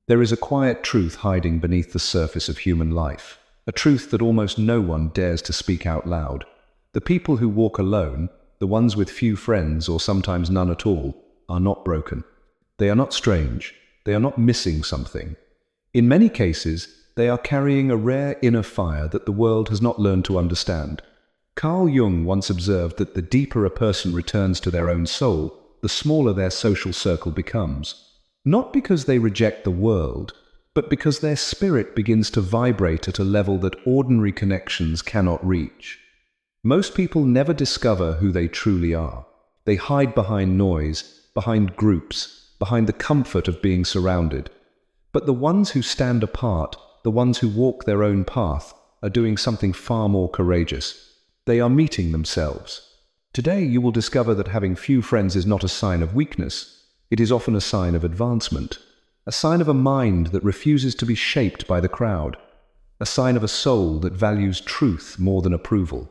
There is a quiet truth hiding beneath the surface of human life, a truth that almost no one dares to speak out loud. The people who walk alone, the ones with few friends or sometimes none at all, are not broken. They are not strange. They are not missing something. In many cases, they are carrying a rare inner fire that the world has not learned to understand. Carl Jung once observed that the deeper a person returns to their own soul, the smaller their social circle becomes. Not because they reject the world, but because their spirit begins to vibrate at a level that ordinary connections cannot reach. Most people never discover who they truly are. They hide behind noise, behind groups, behind the comfort of being surrounded. But the ones who stand apart, the ones who walk their own path, are doing something far more courageous. They are meeting themselves. Today you will discover that having few friends is not a sign of weakness. It is often a sign of advancement, a sign of a mind that refuses to be shaped by the crowd, a sign of a soul that values truth more than approval.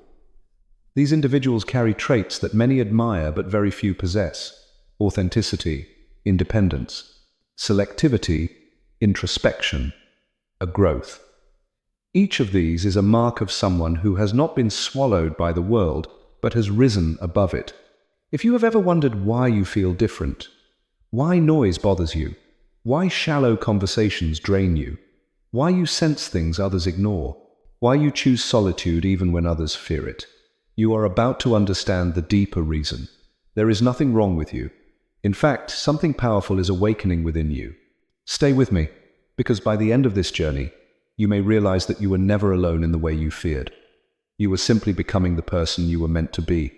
These individuals carry traits that many admire but very few possess: authenticity, independence, selectivity, introspection, a growth. Each of these is a mark of someone who has not been swallowed by the world, but has risen above it. If you have ever wondered why you feel different, why noise bothers you, why shallow conversations drain you, why you sense things others ignore, why you choose solitude even when others fear it, you are about to understand the deeper reason. There is nothing wrong with you. In fact, something powerful is awakening within you. Stay with me, because by the end of this journey, you may realize that you were never alone in the way you feared. You were simply becoming the person you were meant to be.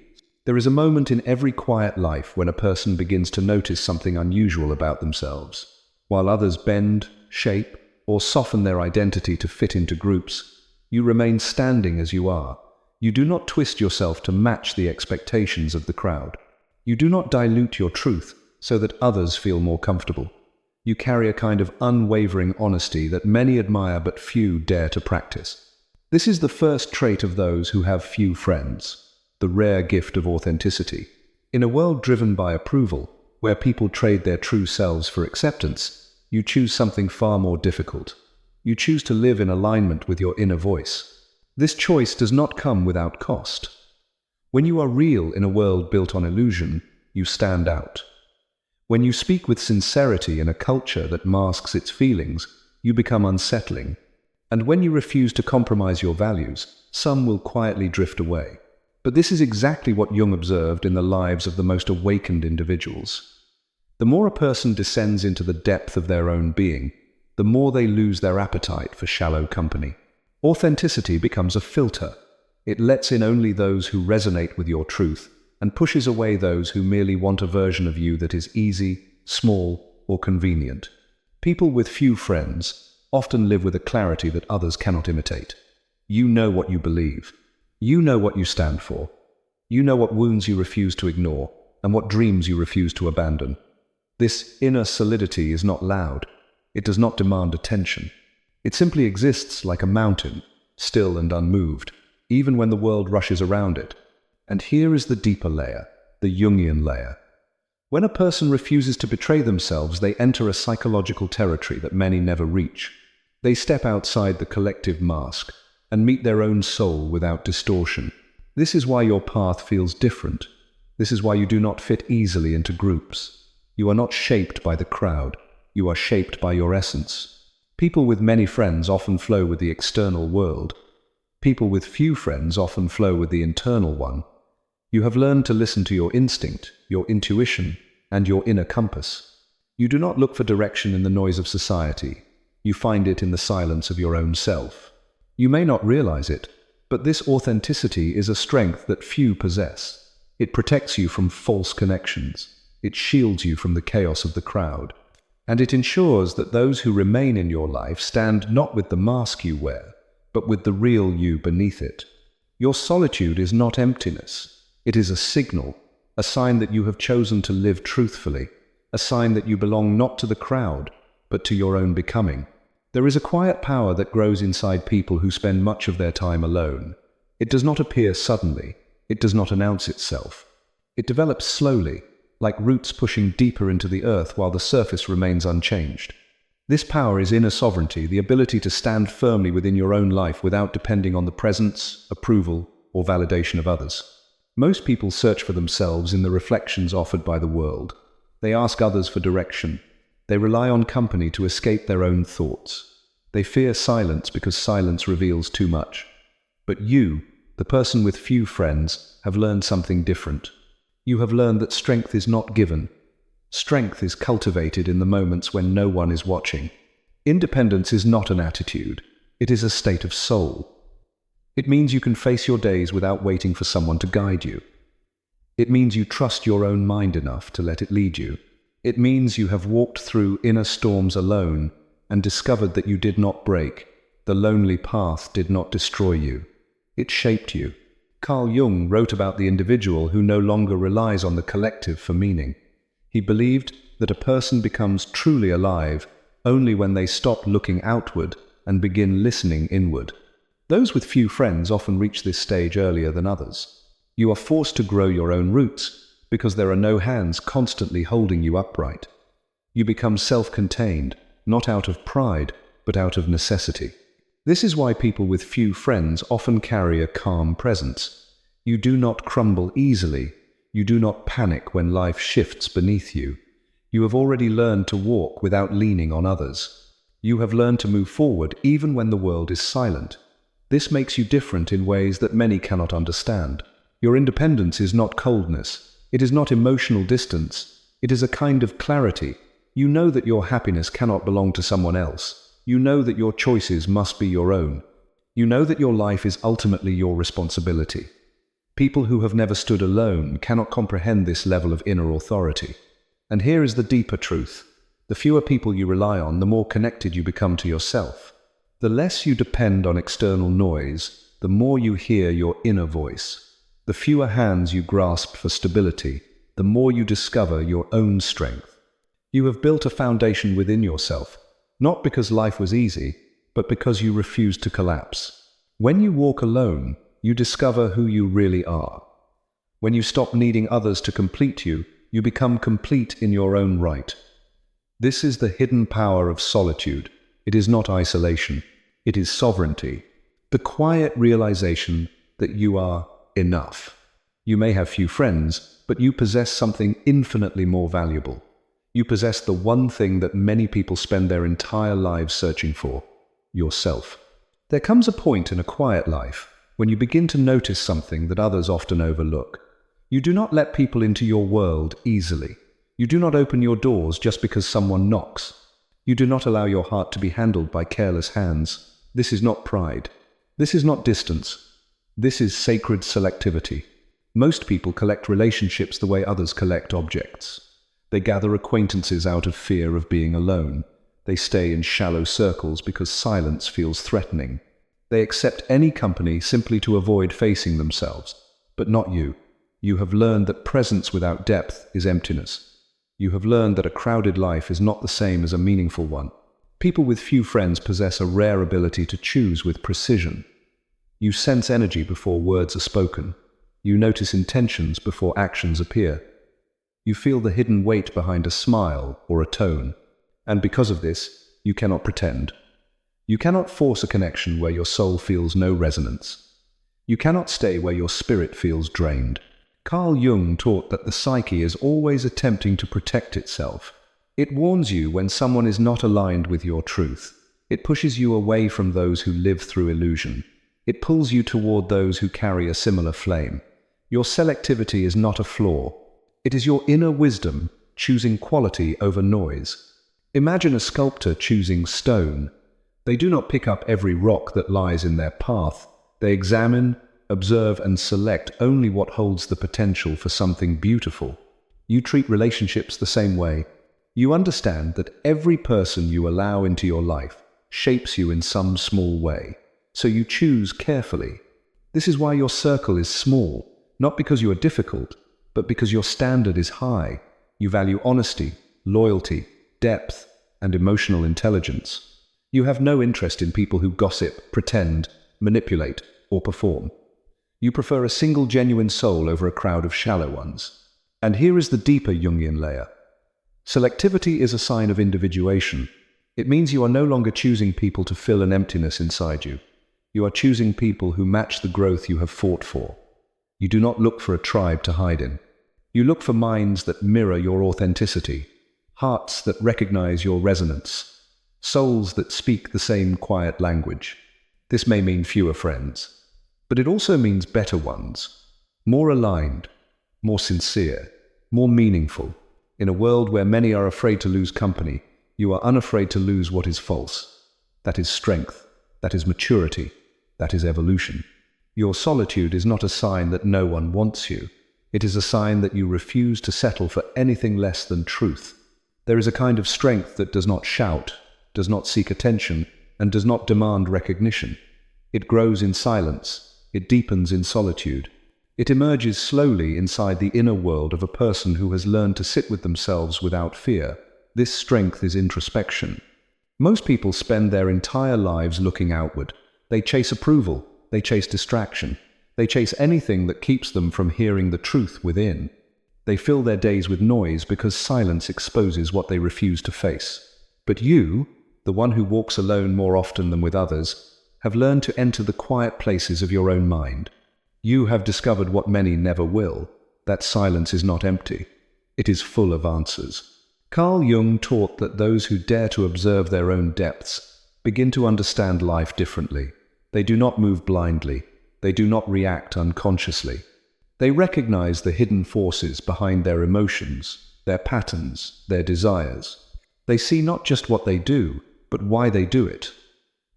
There is a moment in every quiet life when a person begins to notice something unusual about themselves. While others bend, shape, or soften their identity to fit into groups, you remain standing as you are. You do not twist yourself to match the expectations of the crowd. You do not dilute your truth so that others feel more comfortable. You carry a kind of unwavering honesty that many admire but few dare to practice. This is the first trait of those who have few friends, the rare gift of authenticity. In a world driven by approval, where people trade their true selves for acceptance, you choose something far more difficult. You choose to live in alignment with your inner voice. This choice does not come without cost. When you are real in a world built on illusion, you stand out. When you speak with sincerity in a culture that masks its feelings, you become unsettling. And when you refuse to compromise your values, some will quietly drift away. But this is exactly what Jung observed in the lives of the most awakened individuals. The more a person descends into the depth of their own being, the more they lose their appetite for shallow company. Authenticity becomes a filter. It lets in only those who resonate with your truth and pushes away those who merely want a version of you that is easy, small, or convenient. People with few friends often live with a clarity that others cannot imitate. You know what you believe. You know what you stand for. You know what wounds you refuse to ignore and what dreams you refuse to abandon. This inner solidity is not loud. It does not demand attention. It simply exists like a mountain, still and unmoved, even when the world rushes around it. And here is the deeper layer, the Jungian layer. When a person refuses to betray themselves, they enter a psychological territory that many never reach. They step outside the collective mask and meet their own soul without distortion. This is why your path feels different. This is why you do not fit easily into groups. You are not shaped by the crowd. You are shaped by your essence. People with many friends often flow with the external world. People with few friends often flow with the internal one. You have learned to listen to your instinct, your intuition, and your inner compass. You do not look for direction in the noise of society. You find it in the silence of your own self. You may not realize it, but this authenticity is a strength that few possess. It protects you from false connections. It shields you from the chaos of the crowd. And it ensures that those who remain in your life stand not with the mask you wear, but with the real you beneath it. Your solitude is not emptiness. It is a signal, a sign that you have chosen to live truthfully, a sign that you belong not to the crowd, but to your own becoming. There is a quiet power that grows inside people who spend much of their time alone. It does not appear suddenly. It does not announce itself. It develops slowly, like roots pushing deeper into the earth while the surface remains unchanged. This power is inner sovereignty, the ability to stand firmly within your own life without depending on the presence, approval, or validation of others. Most people search for themselves in the reflections offered by the world. They ask others for direction. They rely on company to escape their own thoughts. They fear silence because silence reveals too much. But you, the person with few friends, have learned something different. You have learned that strength is not given. Strength is cultivated in the moments when no one is watching. Independence is not an attitude. It is a state of soul. It means you can face your days without waiting for someone to guide you. It means you trust your own mind enough to let it lead you. It means you have walked through inner storms alone and discovered that you did not break. The lonely path did not destroy you. It shaped you. Carl Jung wrote about the individual who no longer relies on the collective for meaning. He believed that a person becomes truly alive only when they stop looking outward and begin listening inward. Those with few friends often reach this stage earlier than others. You are forced to grow your own roots because there are no hands constantly holding you upright. You become self-contained, not out of pride, but out of necessity. This is why people with few friends often carry a calm presence. You do not crumble easily. You do not panic when life shifts beneath you. You have already learned to walk without leaning on others. You have learned to move forward even when the world is silent. This makes you different in ways that many cannot understand. Your independence is not coldness. It is not emotional distance. It is a kind of clarity. You know that your happiness cannot belong to someone else. You know that your choices must be your own. You know that your life is ultimately your responsibility. People who have never stood alone cannot comprehend this level of inner authority. And here is the deeper truth. The fewer people you rely on, the more connected you become to yourself. The less you depend on external noise, the more you hear your inner voice. The fewer hands you grasp for stability, the more you discover your own strength. You have built a foundation within yourself, not because life was easy, but because you refused to collapse. When you walk alone, you discover who you really are. When you stop needing others to complete you, you become complete in your own right. This is the hidden power of solitude. It is not isolation. It is sovereignty. The quiet realization that you are enough. You may have few friends, but you possess something infinitely more valuable. You possess the one thing that many people spend their entire lives searching for: yourself. There comes a point in a quiet life when you begin to notice something that others often overlook. You do not let people into your world easily. You do not open your doors just because someone knocks. You do not allow your heart to be handled by careless hands. This is not pride. This is not distance. This is sacred selectivity. Most people collect relationships the way others collect objects. They gather acquaintances out of fear of being alone. They stay in shallow circles because silence feels threatening. They accept any company simply to avoid facing themselves. But not you. You have learned that presence without depth is emptiness. You have learned that a crowded life is not the same as a meaningful one. People with few friends possess a rare ability to choose with precision. You sense energy before words are spoken. You notice intentions before actions appear. You feel the hidden weight behind a smile or a tone. And because of this, you cannot pretend. You cannot force a connection where your soul feels no resonance. You cannot stay where your spirit feels drained. Carl Jung taught that the psyche is always attempting to protect itself. It warns you when someone is not aligned with your truth. It pushes you away from those who live through illusion. It pulls you toward those who carry a similar flame. Your selectivity is not a flaw. It is your inner wisdom choosing quality over noise. Imagine a sculptor choosing stone. They do not pick up every rock that lies in their path. They examine, observe, and select only what holds the potential for something beautiful. You treat relationships the same way. You understand that every person you allow into your life shapes you in some small way. So you choose carefully. This is why your circle is small, not because you are difficult, but because your standard is high. You value honesty, loyalty, depth, and emotional intelligence. You have no interest in people who gossip, pretend, manipulate, or perform. You prefer a single genuine soul over a crowd of shallow ones. And here is the deeper Jungian layer. Selectivity is a sign of individuation. It means you are no longer choosing people to fill an emptiness inside you. You are choosing people who match the growth you have fought for. You do not look for a tribe to hide in. You look for minds that mirror your authenticity, hearts that recognize your resonance, souls that speak the same quiet language. This may mean fewer friends, but it also means better ones, more aligned, more sincere, more meaningful. In a world where many are afraid to lose company, you are unafraid to lose what is false. That is strength, that is maturity, that is evolution. Your solitude is not a sign that no one wants you. It is a sign that you refuse to settle for anything less than truth. There is a kind of strength that does not shout, does not seek attention, and does not demand recognition. It grows in silence. It deepens in solitude. It emerges slowly inside the inner world of a person who has learned to sit with themselves without fear. This strength is introspection. Most people spend their entire lives looking outward. They chase approval. They chase distraction. They chase anything that keeps them from hearing the truth within. They fill their days with noise because silence exposes what they refuse to face. But you, the one who walks alone more often than with others, have learned to enter the quiet places of your own mind. You have discovered what many never will, that silence is not empty. It is full of answers. Carl Jung taught that those who dare to observe their own depths begin to understand life differently. They do not move blindly. They do not react unconsciously. They recognize the hidden forces behind their emotions, their patterns, their desires. They see not just what they do, but why they do it.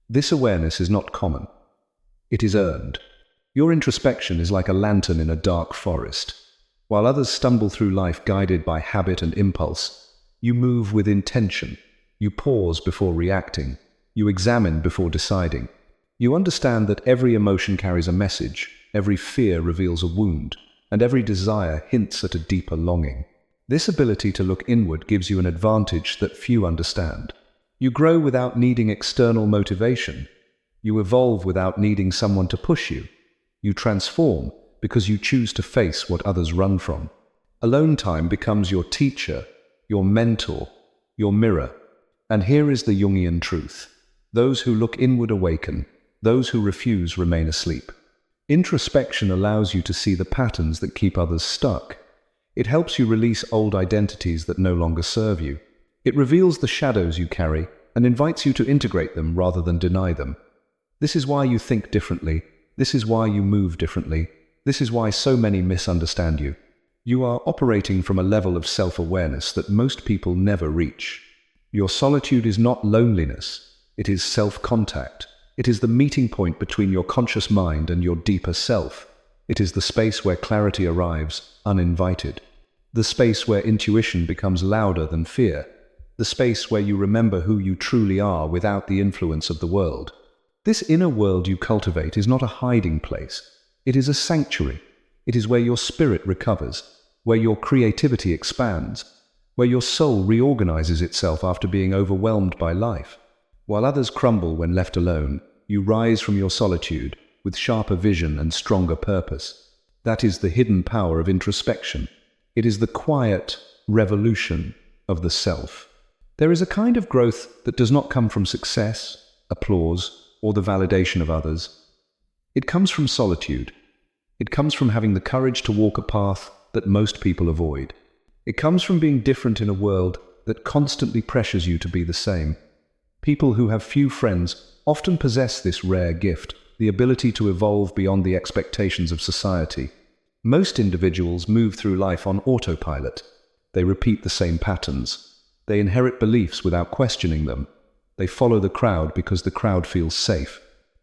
This awareness is not common. It is earned. Your introspection is like a lantern in a dark forest. While others stumble through life guided by habit and impulse, you move with intention. You pause before reacting. You examine before deciding. You understand that every emotion carries a message, every fear reveals a wound, and every desire hints at a deeper longing. This ability to look inward gives you an advantage that few understand. You grow without needing external motivation. You evolve without needing someone to push you. You transform because you choose to face what others run from. Alone time becomes your teacher, your mentor, your mirror. And here is the Jungian truth. Those who look inward awaken. Those who refuse remain asleep. Introspection allows you to see the patterns that keep others stuck. It helps you release old identities that no longer serve you. It reveals the shadows you carry and invites you to integrate them rather than deny them. This is why you think differently. This is why you move differently. This is why so many misunderstand you. You are operating from a level of self-awareness that most people never reach. Your solitude is not loneliness. It is self-contact. It is the meeting point between your conscious mind and your deeper self. It is the space where clarity arrives, uninvited. The space where intuition becomes louder than fear. The space where you remember who you truly are without the influence of the world. This inner world you cultivate is not a hiding place. It is a sanctuary. It is where your spirit recovers, where your creativity expands, where your soul reorganizes itself after being overwhelmed by life. While others crumble when left alone, you rise from your solitude with sharper vision and stronger purpose. That is the hidden power of introspection. It is the quiet revolution of the self. There is a kind of growth that does not come from success, applause, or the validation of others. It comes from solitude. It comes from having the courage to walk a path that most people avoid. It comes from being different in a world that constantly pressures you to be the same. People who have few friends often possess this rare gift, the ability to evolve beyond the expectations of society. Most individuals move through life on autopilot. They repeat the same patterns. They inherit beliefs without questioning them. They follow the crowd because the crowd feels safe.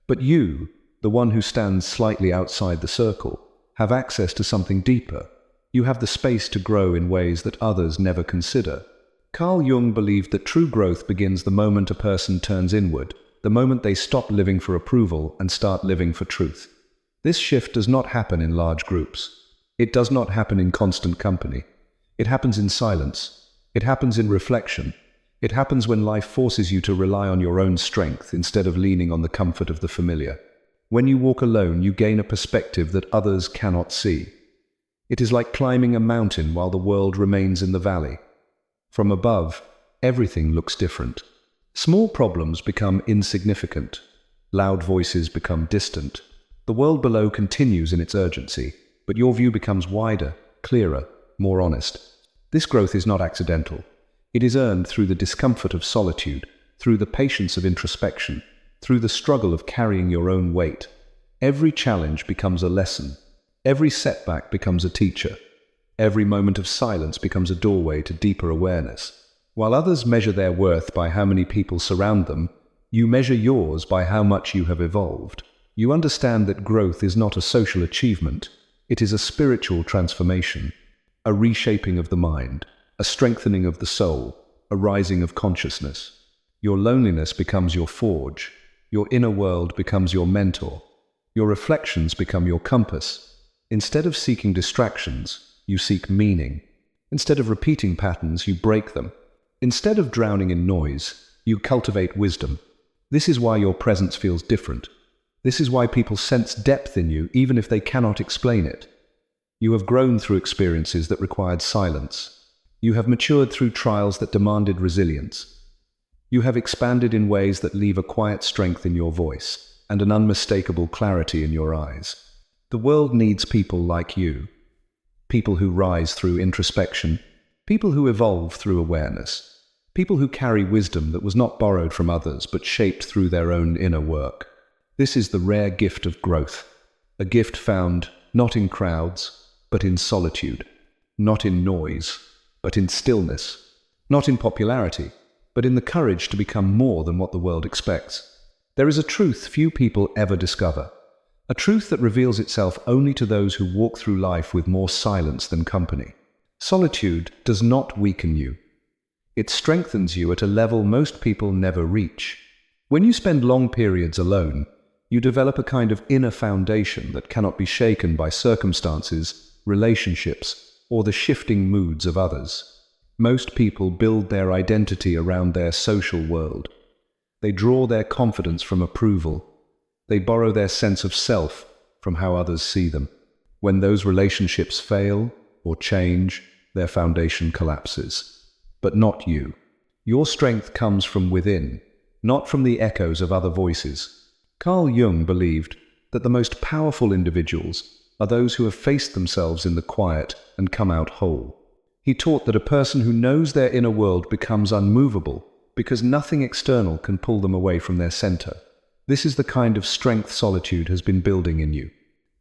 But you, the one who stands slightly outside the circle, have access to something deeper. You have the space to grow in ways that others never consider. Carl Jung believed that true growth begins the moment a person turns inward, the moment they stop living for approval and start living for truth. This shift does not happen in large groups. It does not happen in constant company. It happens in silence. It happens in reflection. It happens when life forces you to rely on your own strength instead of leaning on the comfort of the familiar. When you walk alone, you gain a perspective that others cannot see. It is like climbing a mountain while the world remains in the valley. From above, everything looks different. Small problems become insignificant. Loud voices become distant. The world below continues in its urgency, but your view becomes wider, clearer, more honest. This growth is not accidental. It is earned through the discomfort of solitude, through the patience of introspection, through the struggle of carrying your own weight. Every challenge becomes a lesson. Every setback becomes a teacher. Every moment of silence becomes a doorway to deeper awareness. While others measure their worth by how many people surround them, you measure yours by how much you have evolved. You understand that growth is not a social achievement. It is a spiritual transformation, a reshaping of the mind, a strengthening of the soul, a rising of consciousness. Your loneliness becomes your forge. Your inner world becomes your mentor. Your reflections become your compass. Instead of seeking distractions, you seek meaning. Instead of repeating patterns, you break them. Instead of drowning in noise, you cultivate wisdom. This is why your presence feels different. This is why people sense depth in you even if they cannot explain it. You have grown through experiences that required silence. You have matured through trials that demanded resilience. You have expanded in ways that leave a quiet strength in your voice and an unmistakable clarity in your eyes. The world needs people like you. People who rise through introspection. People who evolve through awareness. People who carry wisdom that was not borrowed from others but shaped through their own inner work. This is the rare gift of growth. A gift found not in crowds, but in solitude. Not in noise, but in stillness. Not in popularity, but in the courage to become more than what the world expects. There is a truth few people ever discover. A truth that reveals itself only to those who walk through life with more silence than company. Solitude does not weaken you. It strengthens you at a level most people never reach. When you spend long periods alone, you develop a kind of inner foundation that cannot be shaken by circumstances, relationships, or the shifting moods of others. Most people build their identity around their social world. They draw their confidence from approval. They borrow their sense of self from how others see them. When those relationships fail or change, their foundation collapses. But not you. Your strength comes from within, not from the echoes of other voices. Carl Jung believed that the most powerful individuals are those who have faced themselves in the quiet and come out whole. He taught that a person who knows their inner world becomes unmovable because nothing external can pull them away from their center. This is the kind of strength solitude has been building in you.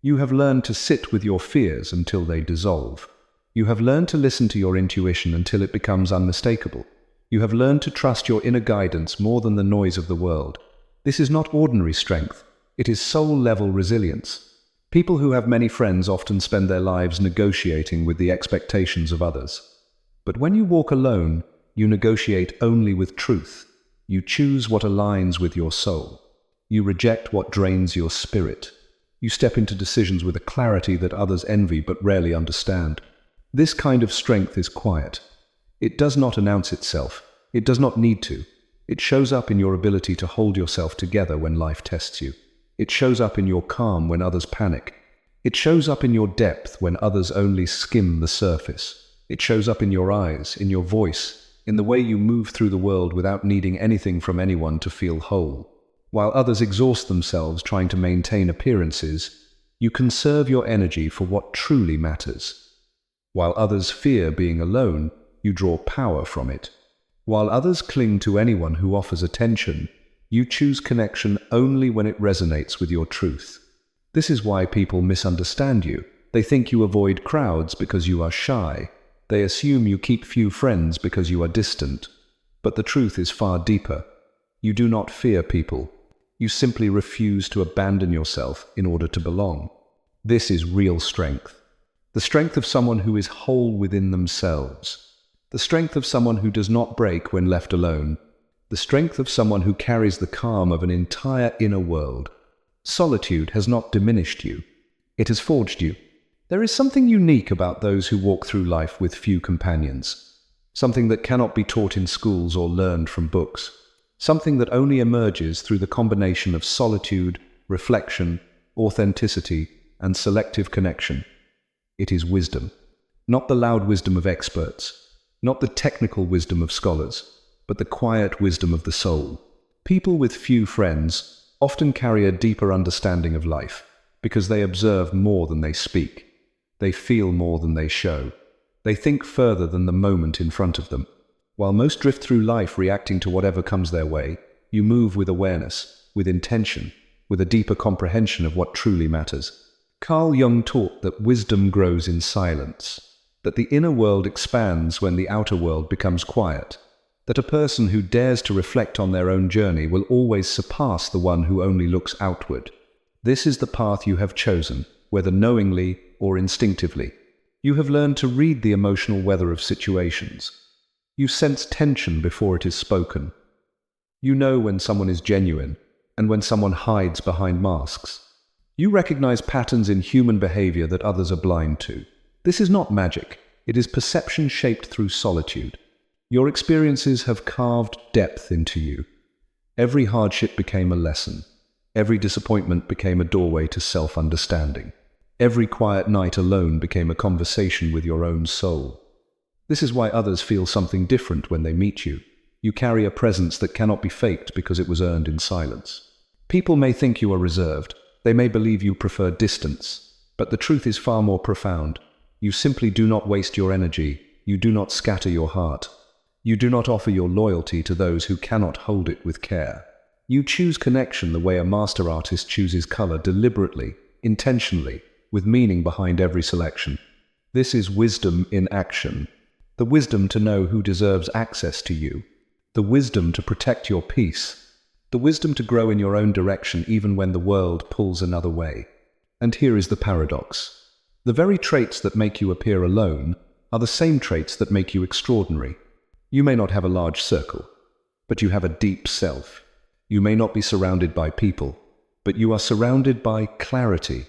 You have learned to sit with your fears until they dissolve. You have learned to listen to your intuition until it becomes unmistakable. You have learned to trust your inner guidance more than the noise of the world. This is not ordinary strength. It is soul-level resilience. People who have many friends often spend their lives negotiating with the expectations of others. But when you walk alone, you negotiate only with truth. You choose what aligns with your soul. You reject what drains your spirit. You step into decisions with a clarity that others envy but rarely understand. This kind of strength is quiet. It does not announce itself. It does not need to. It shows up in your ability to hold yourself together when life tests you. It shows up in your calm when others panic. It shows up in your depth when others only skim the surface. It shows up in your eyes, in your voice, in the way you move through the world without needing anything from anyone to feel whole. While others exhaust themselves trying to maintain appearances, you conserve your energy for what truly matters. While others fear being alone, you draw power from it. While others cling to anyone who offers attention, you choose connection only when it resonates with your truth. This is why people misunderstand you. They think you avoid crowds because you are shy. They assume you keep few friends because you are distant. But the truth is far deeper. You do not fear people. You simply refuse to abandon yourself in order to belong. This is real strength. The strength of someone who is whole within themselves. The strength of someone who does not break when left alone. The strength of someone who carries the calm of an entire inner world. Solitude has not diminished you. It has forged you. There is something unique about those who walk through life with few companions. Something that cannot be taught in schools or learned from books. Something that only emerges through the combination of solitude, reflection, authenticity, and selective connection. It is wisdom. Not the loud wisdom of experts. Not the technical wisdom of scholars. but the quiet wisdom of the soul. People with few friends often carry a deeper understanding of life because they observe more than they speak. They feel more than they show. They think further than the moment in front of them. While most drift through life reacting to whatever comes their way, you move with awareness, with intention, with a deeper comprehension of what truly matters. Carl Jung taught that wisdom grows in silence, that the inner world expands when the outer world becomes quiet, that a person who dares to reflect on their own journey will always surpass the one who only looks outward. This is the path you have chosen, whether knowingly or instinctively. You have learned to read the emotional weather of situations. You sense tension before it is spoken. You know when someone is genuine and when someone hides behind masks. You recognize patterns in human behavior that others are blind to. This is not magic. It is perception shaped through solitude. Your experiences have carved depth into you. Every hardship became a lesson. Every disappointment became a doorway to self-understanding. Every quiet night alone became a conversation with your own soul. This is why others feel something different when they meet you. You carry a presence that cannot be faked because it was earned in silence. People may think you are reserved. They may believe you prefer distance. But the truth is far more profound. You simply do not waste your energy. You do not scatter your heart. You do not offer your loyalty to those who cannot hold it with care. You choose connection the way a master artist chooses color, deliberately, intentionally, with meaning behind every selection. This is wisdom in action. The wisdom to know who deserves access to you. The wisdom to protect your peace. The wisdom to grow in your own direction even when the world pulls another way. And here is the paradox. The very traits that make you appear alone are the same traits that make you extraordinary. You may not have a large circle, but you have a deep self. You may not be surrounded by people, but you are surrounded by clarity.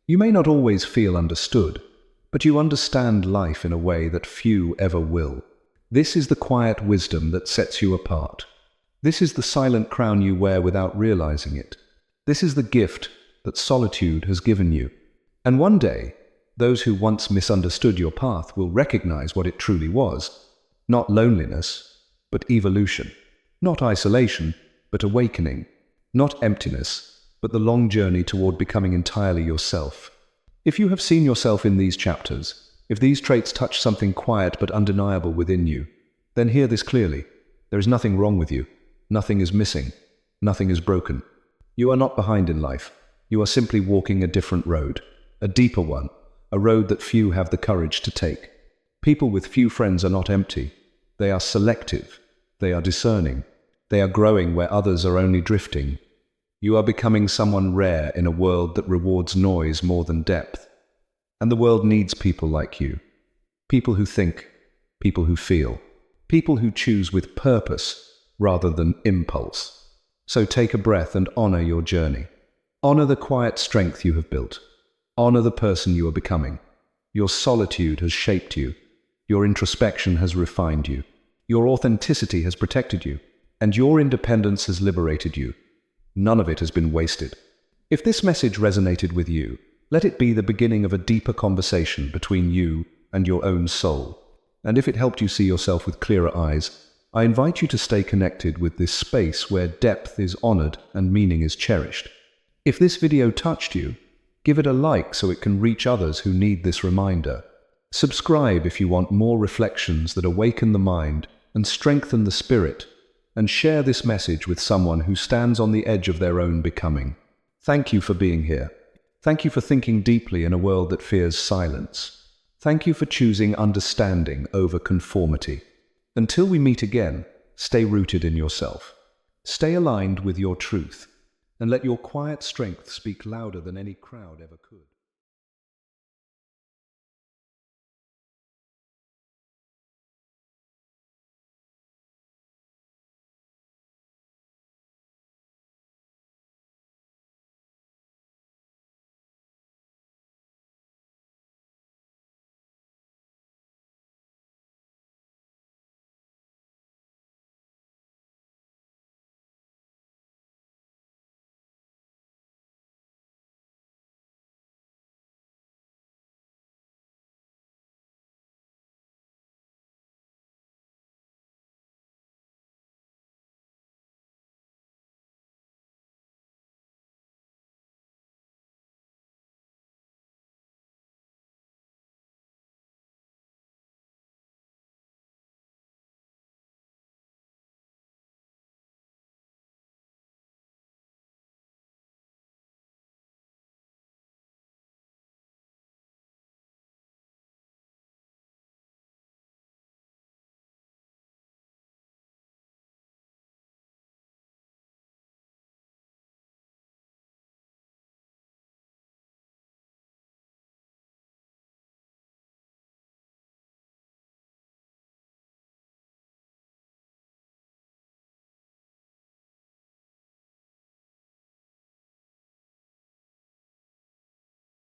You may not always feel understood, but you understand life in a way that few ever will. This is the quiet wisdom that sets you apart. This is the silent crown you wear without realizing it. This is the gift that solitude has given you. And one day, those who once misunderstood your path will recognize what it truly was. Not loneliness, but evolution. Not isolation, but awakening. Not emptiness, but the long journey toward becoming entirely yourself. If you have seen yourself in these chapters, if these traits touch something quiet but undeniable within you, then hear this clearly. There is nothing wrong with you. Nothing is missing. Nothing is broken. You are not behind in life. You are simply walking a different road, a deeper one, a road that few have the courage to take. People with few friends are not empty. They are selective. They are discerning. They are growing where others are only drifting. You are becoming someone rare in a world that rewards noise more than depth. And the world needs people like you. People who think, people who feel, people who choose with purpose rather than impulse. So take a breath and honor your journey. Honor the quiet strength you have built. Honor the person you are becoming. Your solitude has shaped you. Your introspection has refined you. Your authenticity has protected you. And your independence has liberated you. None of it has been wasted. If this message resonated with you, let it be the beginning of a deeper conversation between you and your own soul. And if it helped you see yourself with clearer eyes, I invite you to stay connected with this space where depth is honored and meaning is cherished. If this video touched you, give it a like so it can reach others who need this reminder. Subscribe if you want more reflections that awaken the mind and strengthen the spirit, and share this message with someone who stands on the edge of their own becoming. Thank you for being here. Thank you for thinking deeply in a world that fears silence. Thank you for choosing understanding over conformity. Until we meet again, stay rooted in yourself. Stay aligned with your truth, and let your quiet strength speak louder than any crowd ever could.